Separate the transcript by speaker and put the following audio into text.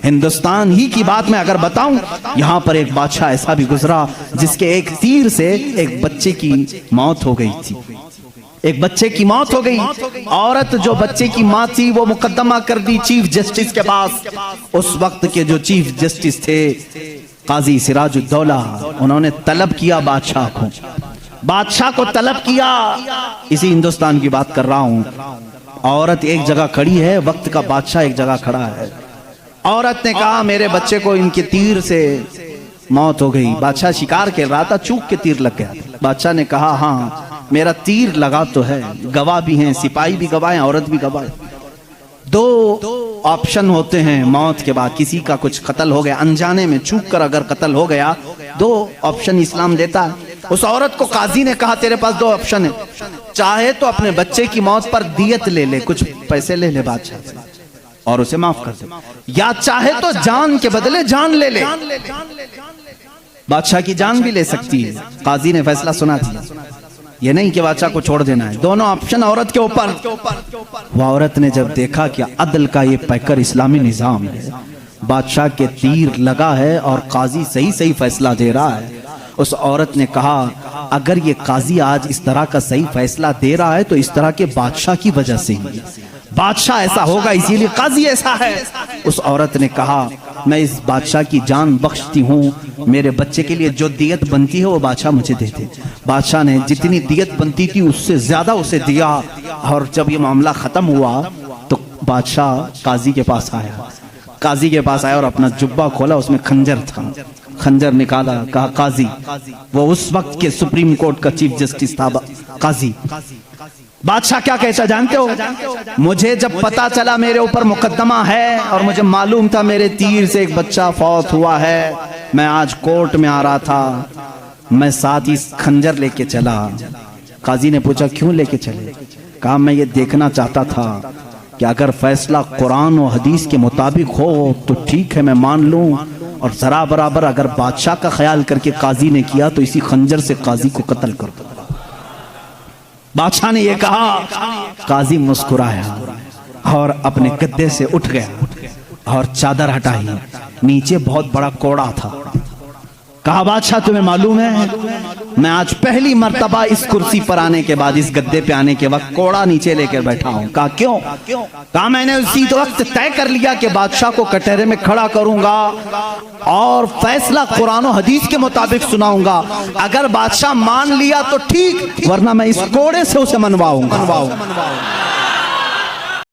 Speaker 1: ہندوستان ہی کی بات میں اگر بتاؤں، یہاں پر ایک بادشاہ ایسا بھی گزرا جس کے ایک تیر سے ایک بچے کی موت ہو گئی تھی، ایک بچے کی موت ہو گئی۔ عورت جو بچے کی ماں تھی وہ مقدمہ کر دی چیف جسٹس کے پاس۔ اس وقت کے جو چیف جسٹس تھے قاضی سراج الدولہ، انہوں نے طلب کیا بادشاہ کو طلب کیا، اسی ہندوستان کی بات کر رہا ہوں۔ عورت ایک جگہ کھڑی ہے، وقت کا بادشاہ ایک جگہ کھڑا ہے۔ عورت نے کہا میرے بچے کو ان کے تیر سے موت ہو گئی۔ بادشاہ شکار کھیل رہا تھا، چوک کے تیر لگ گیا۔ بادشاہ نے کہا ہاں میرا تیر لگا تو ہے، گواہ بھی ہیں، سپاہی بھی گواہ ہیں، عورت بھی گواہ ہے۔ دو آپشن ہوتے ہیں موت کے بعد، کسی کا کچھ قتل ہو گیا انجانے میں، چوک کر اگر قتل ہو گیا، دو آپشن اسلام دیتا ہے۔ اس عورت کو قاضی نے کہا تیرے پاس دو آپشن ہیں، چاہے تو اپنے بچے کی موت پر دیت لے لے، کچھ پیسے لے لے بادشاہ سے اور اسے معاف کر دے، یا چاہے تو جان کے بدلے جان لے لے۔ بادشاہ کی جان بھی لے سکتی ہے۔ قاضی نے فیصلہ سنا دیا، یہ نہیں کہ بادشاہ کو چھوڑ دینا ہے، دونوں آپشن عورت کے اوپر۔ وہ عورت نے جب دیکھا کہ عدل کا یہ پیکر اسلامی نظام ہے، بادشاہ کے تیر لگا ہے اور قاضی صحیح فیصلہ دے رہا ہے، اس عورت نے کہا اگر یہ قاضی آج اس طرح کا صحیح فیصلہ دے رہا ہے تو اس طرح کے بادشاہ کی وجہ سے ہی، بادشاہ ایسا ہوگا اسی لیے قاضی ایسا ہے۔ اس عورت نے کہا میں اس بادشاہ کی جان بخشتی ہوں، میرے بچے کے لیے جو دیت بنتی ہے وہ بادشاہ مجھے دے دے۔ بادشاہ نے جتنی دیت بنتی تھی اس سے زیادہ اسے دیا، اور جب یہ معاملہ ختم ہوا تو بادشاہ قاضی کے پاس آیا اور اپنا جبہ کھولا، اس میں خنجر تھا، خنجر نکالا، کہا قاضی، وہ اس وقت کے سپریم کورٹ کا چیف جسٹس تھا، قاضی بادشاہ کیا کہتا جانتے ہو؟ مجھے جب پتا چلا میرے اوپر مقدمہ ہے اور مجھے معلوم تھا میرے تیر سے ایک بچہ فوت ہوا ہے، میں آج کورٹ میں آ رہا تھا، میں ساتھ ہی خنجر لے کے چلا۔ قاضی نے پوچھا کیوں لے کے چلے؟ کہا میں یہ دیکھنا چاہتا تھا کہ اگر فیصلہ قرآن و حدیث کے مطابق ہو تو ٹھیک ہے میں مان لوں، اور ذرا برابر اگر بادشاہ کا خیال کر کے قاضی نے کیا تو اسی خنجر سے قاضی کو قتل کر دو۔ بادشاہ نے یہ کہا، قاضی مسکرایا اور اپنے گدے سے اٹھ گیا اور چادر ہٹائی، نیچے بہت بڑا کوڑا تھا۔ کہا بادشاہ تمہیں معلوم ہے میں آج پہلی مرتبہ اس کرسی پر آنے کے بعد، اس گدے پہ آنے کے وقت کوڑا نیچے لے کر بیٹھا ہوں۔ کہا کیوں؟ کہا میں نے اسی وقت طے کر لیا کہ بادشاہ کو کٹہرے میں کھڑا کروں گا اور فیصلہ قرآن و حدیث کے مطابق سناؤں گا، اگر بادشاہ مان لیا تو ٹھیک، ورنہ میں اس کوڑے سے اسے منواؤں گا۔